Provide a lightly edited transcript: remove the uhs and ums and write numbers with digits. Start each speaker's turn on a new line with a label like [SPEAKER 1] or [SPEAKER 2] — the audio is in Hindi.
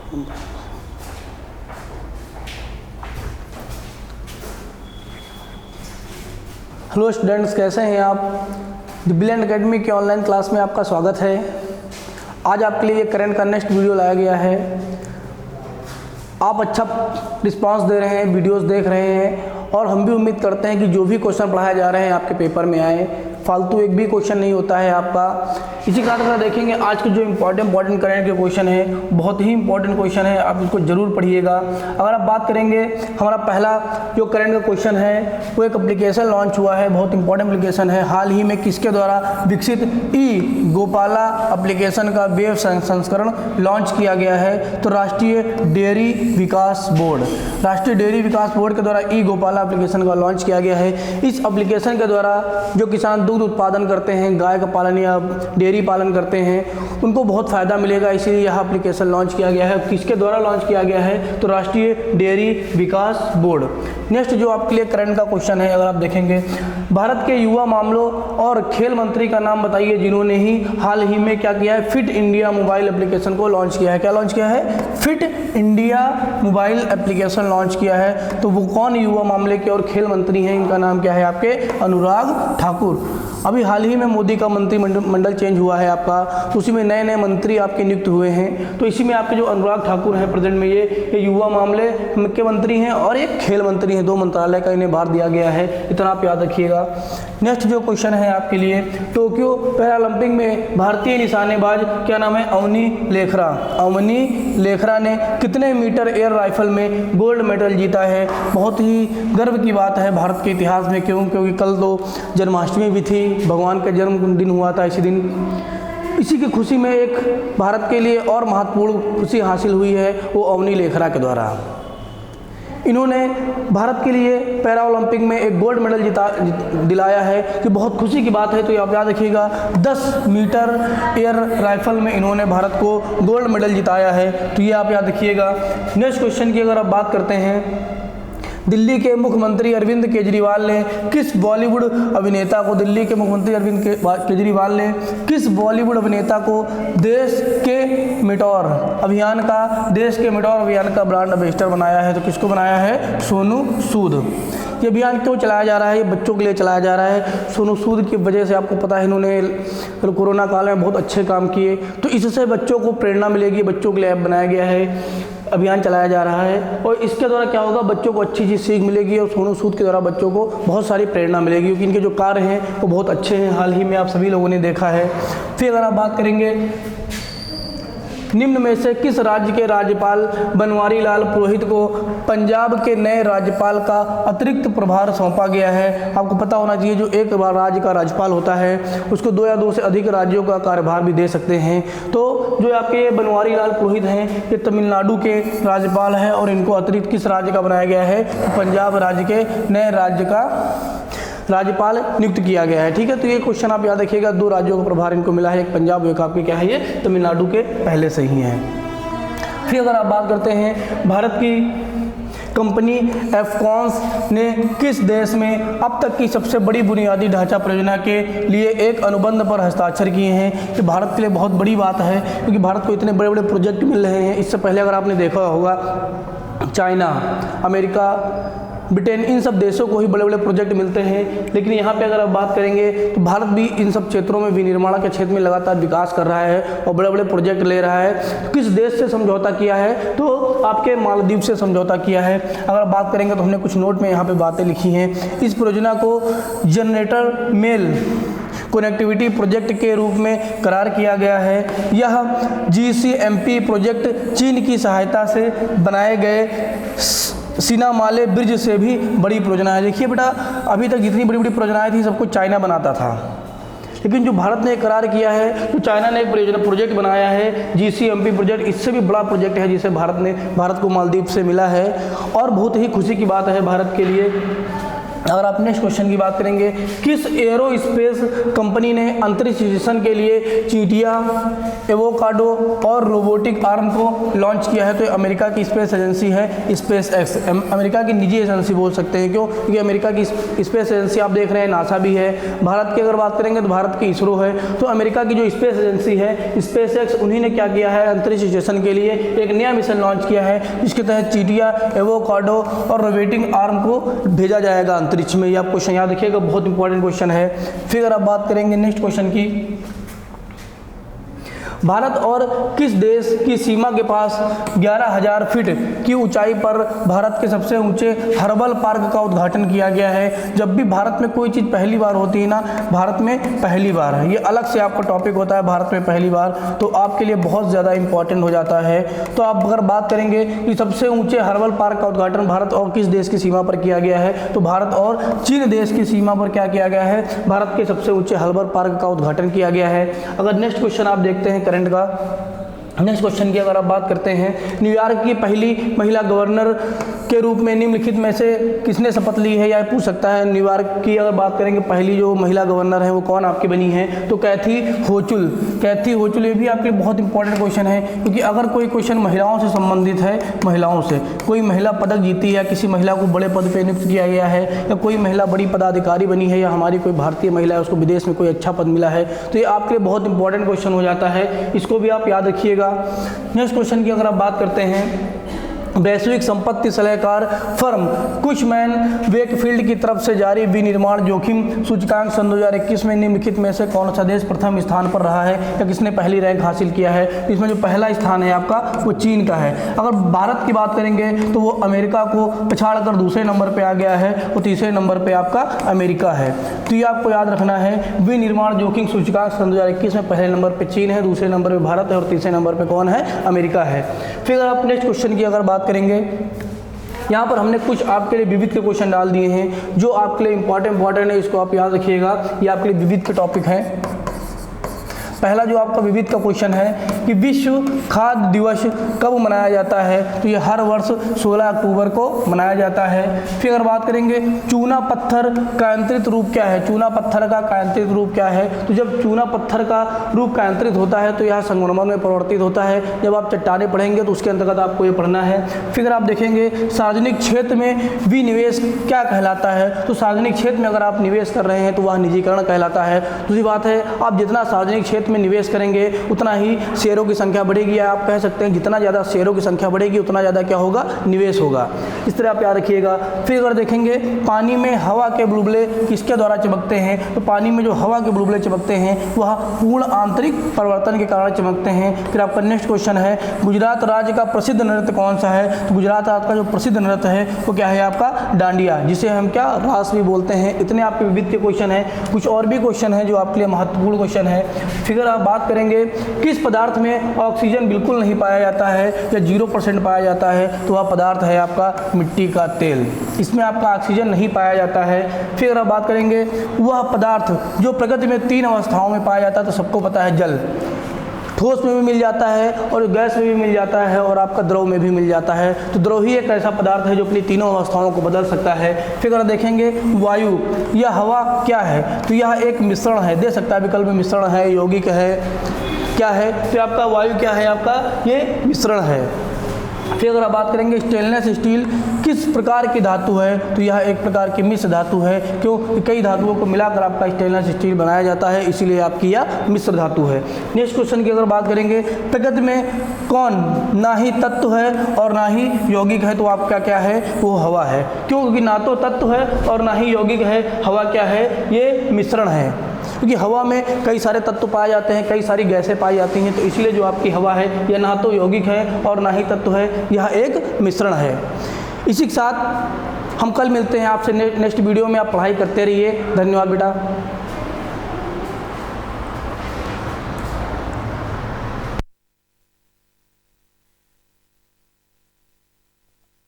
[SPEAKER 1] हेलो स्टूडेंट्स, कैसे हैं आप? द ब्रिलियंट एकेडमी के ऑनलाइन क्लास में आपका स्वागत है। आज आपके लिए करंट का नेक्स्ट वीडियो लाया गया है। आप अच्छा रिस्पांस दे रहे हैं, वीडियोस देख रहे हैं और हम भी उम्मीद करते हैं कि जो भी क्वेश्चन पढ़ाए जा रहे हैं आपके पेपर में आए, फालतू एक भी क्वेश्चन नहीं होता है आपका। इसी कारण अगर देखेंगे आज के जो इम्पोर्टेंट करंट के क्वेश्चन है, बहुत ही इंपॉर्टेंट क्वेश्चन है, आप इसको जरूर पढ़िएगा। अगर आप बात करेंगे, हमारा पहला जो करंट का क्वेश्चन है वो एक एप्लीकेशन लॉन्च हुआ है, बहुत इंपॉर्टेंट एप्लीकेशन है। हाल ही में किसके द्वारा विकसित ई गोपाला एप्लीकेशन का वेब संस्करण लॉन्च किया गया है? तो राष्ट्रीय डेयरी विकास बोर्ड, राष्ट्रीय डेयरी विकास बोर्ड के द्वारा ई गोपाला एप्लीकेशन का लॉन्च किया गया है। इस एप्लीकेशन के द्वारा जो किसान दूध उत्पादन करते हैं, गाय का पालन या डेयरी पालन करते हैं, उनको बहुत फ़ायदा मिलेगा, इसीलिए यह एप्लीकेशन लॉन्च किया गया है। किसके द्वारा लॉन्च किया गया है? तो राष्ट्रीय डेयरी विकास बोर्ड। नेक्स्ट जो आपके लिए करंट का क्वेश्चन है, अगर आप देखेंगे, भारत के युवा मामलों और खेल मंत्री का नाम बताइए जिन्होंने ही हाल ही में क्या किया है? फिट इंडिया मोबाइल एप्लीकेशन को लॉन्च किया है। क्या लॉन्च किया है? Fit India mobile application launch किया है। तो वो कौन युवा मामले के और खेल मंत्री हैं? इनका नाम क्या है? आपके अनुराग ठाकुर। अभी हाल ही में मोदी का मंत्रिमंडल चेंज हुआ है आपका, तो उसी में नए नए मंत्री आपके नियुक्त हुए हैं। तो इसी में आपके जो अनुराग ठाकुर हैं प्रेजेंट में, ये युवा मामले के मंत्री हैं और एक खेल मंत्री हैं। 2 मंत्रालय का इन्हें भार दिया गया है, इतना आप याद रखिएगा। नेक्स्ट जो क्वेश्चन है आपके लिए, टोक्यो पैरालंपिक में भारतीय निशानेबाज क्या नाम है? अवनी लेखरा। अवनी लेखरा ने कितने मीटर एयर राइफल में गोल्ड मेडल जीता है? बहुत ही गर्व की बात है भारत के इतिहास में। क्यों? क्योंकि कल तो जन्माष्टमी भी थी, भगवान का जन्मदिन हुआ था इसी दिन। इसी की खुशी में एक भारत के लिए और महत्वपूर्ण खुशी हासिल हुई है, वो अवनी लेखरा के द्वारा। इन्होंने भारत के लिए पैरा ओलंपिक में एक गोल्ड मेडल दिलाया है, कि बहुत खुशी की बात है। तो ये आप याद रखिएगा, 10 मीटर एयर राइफल में इन्होंने भारत को गोल्ड मेडल जिताया है। तो ये आप याद रखिएगा। नेक्स्ट क्वेश्चन की अगर आप बात करते हैं, दिल्ली के मुख्यमंत्री अरविंद केजरीवाल ने किस बॉलीवुड अभिनेता को, दिल्ली के मुख्यमंत्री अरविंद केजरीवाल ने किस बॉलीवुड अभिनेता को देश के मिटौर अभियान का ब्रांड एम्बेसडर बनाया है? तो किसको बनाया है? सोनू सूद। ये अभियान क्यों चलाया जा रहा है? ये बच्चों के लिए चलाया जा रहा है। सोनू सूद की वजह से आपको पता है, इन्होंने कोरोना काल में बहुत अच्छे काम किए, तो इससे बच्चों को प्रेरणा मिलेगी। बच्चों के लिए ऐप बनाया गया है, अभियान चलाया जा रहा है, और इसके द्वारा क्या होगा? बच्चों को अच्छी चीज़ सीख मिलेगी और सोनू सूद के द्वारा बच्चों को बहुत सारी प्रेरणा मिलेगी, क्योंकि इनके जो कार्य हैं वो बहुत अच्छे हैं। हाल ही में आप सभी लोगों ने देखा है। फिर अगर आप बात करेंगे, निम्न में से किस राज्य के राज्यपाल बनवारी लाल पुरोहित को पंजाब के नए राज्यपाल का अतिरिक्त प्रभार सौंपा गया है? आपको पता होना चाहिए, जो एक राज्य का राज्यपाल होता है उसको 2 या 2 से अधिक राज्यों का कार्यभार भी दे सकते हैं। तो जो आपके बनवारी लाल पुरोहित हैं, ये तमिलनाडु के राज्यपाल हैं और इनको अतिरिक्त किस राज्य का बनाया गया है? पंजाब राज्य के नए राज्य का राज्यपाल नियुक्त किया गया है। ठीक है, तो ये क्वेश्चन आप याद रखिएगा। 2 राज्यों का प्रभार इनको मिला है, एक पंजाब, एक आपके क्या है, ये तमिलनाडु के पहले से ही हैं। फिर अगर आप बात करते हैं, भारत की कंपनी एफकॉन्स ने किस देश में अब तक की सबसे बड़ी बुनियादी ढांचा परियोजना के लिए एक अनुबंध पर हस्ताक्षर किए हैं? कि भारत के लिए बहुत बड़ी बात है, क्योंकि भारत को इतने बड़े बड़े प्रोजेक्ट मिल रहे हैं। इससे पहले अगर आपने देखा होगा, चाइना, अमेरिका, ब्रिटेन, इन सब देशों को ही बड़े बड़े प्रोजेक्ट मिलते हैं। लेकिन यहाँ पे अगर आप बात करेंगे तो भारत भी इन सब क्षेत्रों में विनिर्माण के क्षेत्र में लगातार विकास कर रहा है और बड़े बड़े प्रोजेक्ट ले रहा है। तो किस देश से समझौता किया है? तो आपके मालदीव से समझौता किया है। अगर आप बात करेंगे तो हमने कुछ नोट में यहाँ पे बातें लिखी हैं। इस परियोजना को जनरेटर मेल कनेक्टिविटी प्रोजेक्ट के रूप में करार किया गया है। यह GCMP प्रोजेक्ट चीन की सहायता से बनाए गए सिनामाले ब्रिज से भी बड़ी परियोजना है। देखिए बेटा, अभी तक जितनी बड़ी बड़ी परियोजनाएं थी सब कुछ चाइना बनाता था, लेकिन जो भारत ने करार किया है, तो चाइना ने एक प्रोजेक्ट बनाया है GCMP प्रोजेक्ट। इससे भी बड़ा प्रोजेक्ट है जिसे भारत को मालदीव से मिला है, और बहुत ही खुशी की बात है भारत के लिए। अगर आप नेक्स्ट क्वेश्चन की बात करेंगे, किस एरोस्पेस कंपनी ने अंतरिक्ष स्टेशन के लिए चींटियां, एवोकाडो और रोबोटिक आर्म को लॉन्च किया है? तो अमेरिका की स्पेस एजेंसी है स्पेस एक्स, अमेरिका की निजी एजेंसी बोल सकते हैं। क्यों? क्योंकि अमेरिका की स्पेस एजेंसी आप देख रहे हैं नासा भी है। भारत की अगर बात करेंगे तो भारत की इसरो है। तो अमेरिका की जो स्पेस एजेंसी है स्पेस एक्स, उन्हीं ने क्या किया है, अंतरिक्ष स्टेशन के लिए एक नया मिशन लॉन्च किया है, जिसके तहत चींटियां, एवोकाडो और रोबोटिक आर्म को भेजा जाएगा अंतरिक्ष में। ये आप क्वेश्चन याद रखिएगा, बहुत इंपॉर्टेंट क्वेश्चन है। फिर अगर आप बात करेंगे नेक्स्ट क्वेश्चन की, भारत और किस देश की सीमा के पास 11,000 फीट की ऊंचाई पर भारत के सबसे ऊंचे हर्बल पार्क का उद्घाटन किया गया है? जब भी भारत में कोई चीज़ पहली बार होती है ना, भारत में पहली बार है, ये अलग से आपका टॉपिक होता है भारत में पहली बार, तो आपके लिए बहुत ज़्यादा इंपॉर्टेंट हो जाता है। तो आप अगर बात करेंगे कि सबसे ऊँचे हर्बल पार्क का उद्घाटन भारत और किस देश की सीमा पर किया गया है, तो भारत और चीन देश की सीमा पर क्या किया गया है, भारत के सबसे ऊँचे हर्बल पार्क का उद्घाटन किया गया है। अगर नेक्स्ट क्वेश्चन आप देखते हैं करंट का, नेक्स्ट क्वेश्चन की अगर आप बात करते हैं, न्यूयॉर्क की पहली महिला गवर्नर के रूप में निम्नलिखित में से किसने शपथ ली है? या पूछ सकता है न्यूयॉर्क की अगर बात करेंगे पहली जो महिला गवर्नर है वो कौन आपकी बनी है? तो कैथी होचुल। कैथी होचुल, ये भी आपके लिए बहुत इंपॉर्टेंट क्वेश्चन है, क्योंकि अगर कोई क्वेश्चन महिलाओं से संबंधित है, महिलाओं से कोई महिला पदक जीती है, या किसी महिला को बड़े पद पर नियुक्त किया गया है, या कोई महिला बड़ी पदाधिकारी बनी है, या हमारी कोई भारतीय महिला है उसको विदेश में कोई अच्छा पद मिला है, तो ये आपके लिए बहुत इंपॉर्टेंट क्वेश्चन हो जाता है, इसको भी आप याद रखिएगा। नेक्स्ट क्वेश्चन की अगर आप बात करते हैं, वैश्विक संपत्ति सलाहकार फर्म कुशमैन वेकफील्ड की तरफ से जारी विनिर्माण जोखिम सूचकांक सन 2021 में निम्नलिखित में से कौन सा देश प्रथम स्थान पर रहा है, या किसने पहली रैंक हासिल किया है? इसमें जो पहला स्थान है आपका वो चीन का है। अगर भारत की बात करेंगे तो वो अमेरिका को पछाड़कर दूसरे नंबर पर आ गया है, और तीसरे नंबर पर आपका अमेरिका है। तो ये आपको याद रखना है, विनिर्माण जोखिम सूचकांक सन 2021 में पहले नंबर पर चीन है, दूसरे नंबर पर भारत है, और तीसरे नंबर पर कौन है? अमेरिका है। फिर आप नेक्स्ट क्वेश्चन की अगर बात करेंगे, यहाँ पर हमने कुछ आपके लिए विविध के क्वेश्चन डाल दिए हैं जो आपके लिए इंपॉर्टेंट है, इसको आप याद रखिएगा। ये आपके लिए विविध के टॉपिक हैं। पहला जो आपका विविध का क्वेश्चन है कि विश्व खाद्य दिवस कब मनाया जाता है? तो ये हर वर्ष 16 अक्टूबर को मनाया जाता है। फिर अगर बात करेंगे चूना पत्थर का यांत्रिक रूप क्या है? चूना पत्थर का यांत्रिक रूप क्या है? तो जब चूना पत्थर का रूप यांत्रिक होता है तो यह संगमरमर में परिवर्तित होता है। जब आप चट्टानें पढ़ेंगे तो उसके अंतर्गत आपको ये पढ़ना है। फिर आप देखेंगे सार्वजनिक क्षेत्र में विनिवेश क्या कहलाता है? तो सार्वजनिक क्षेत्र में अगर आप निवेश कर रहे हैं तो वह निजीकरण कहलाता है। दूसरी बात है, आप जितना सार्वजनिक क्षेत्र में निवेश करेंगे उतना ही शेयरों की संख्या बढ़ेगी, या आप कह सकते हैं जितना ज़्यादा शेयरों की संख्या बढ़ेगी उतना ज़्यादा क्या होगा? निवेश होगा। इस तरह आप याद रखिएगा। फिर अगर देखेंगे पानी में हवा के बुलबुले किसके द्वारा चमकते हैं? तो पानी में जो हवा के बुलबुले चमकते हैं वह पूर्ण आंतरिक परिवर्तन के कारण चमकते हैं। फिर आपका नेक्स्ट क्वेश्चन है गुजरात राज्य का प्रसिद्ध नृत्य कौन सा है? तो गुजरात राज्य का जो प्रसिद्ध नृत्य है वो क्या है आपका? डांडिया, जिसे हम क्या रास भी बोलते हैं। इतने आपके विविध के क्वेश्चन हैं। कुछ और भी क्वेश्चन है जो आपके लिए महत्वपूर्ण क्वेश्चन है। फिर आप बात करेंगे किस पदार्थ में ऑक्सीजन बिल्कुल नहीं पाया जाता है या 0% पाया जाता है? तो वह पदार्थ है आपका मिट्टी का तेल, इसमें आपका ऑक्सीजन नहीं पाया जाता है। फिर आप बात करेंगे वह पदार्थ जो प्रकृति में 3 अवस्थाओं में पाया जाता है, तो सबको पता है जल, ठोस में भी मिल जाता है और गैस में भी मिल जाता है और आपका द्रव में भी मिल जाता है। तो द्रव ही एक ऐसा पदार्थ है जो अपनी तीनों अवस्थाओं को बदल सकता है। फिर अगर देखेंगे वायु या हवा क्या है? तो यह एक मिश्रण है, दे सकता है विकल्प में मिश्रण है, यौगिक है, क्या है? तो आपका वायु क्या है? आपका ये मिश्रण है। फिर अगर आप बात करेंगे स्टेनलेस स्टील किस प्रकार की धातु है? तो यह एक प्रकार की मिश्र धातु है। क्यों? कई धातुओं को मिलाकर आपका स्टेनलेस स्टील बनाया जाता है, इसीलिए आपकी यह मिश्र धातु है। नेक्स्ट क्वेश्चन की अगर बात करेंगे प्रकृति में कौन ना ही तत्व है और ना ही यौगिक है? तो आपका क्या है? वो हवा है। क्यों? क्योंकि ना तो तत्व है और ना ही यौगिक है, हवा क्या है? ये मिश्रण है। क्योंकि हवा में कई सारे तत्व पाए जाते हैं, कई सारी गैसें पाई जाती हैं, तो इसलिए जो आपकी हवा है यह ना तो यौगिक है और ना ही तत्व है, यह एक मिश्रण है। इसी के साथ हम कल मिलते हैं आपसे नेक्स्ट वीडियो में। आप पढ़ाई करते रहिए। धन्यवाद बेटा।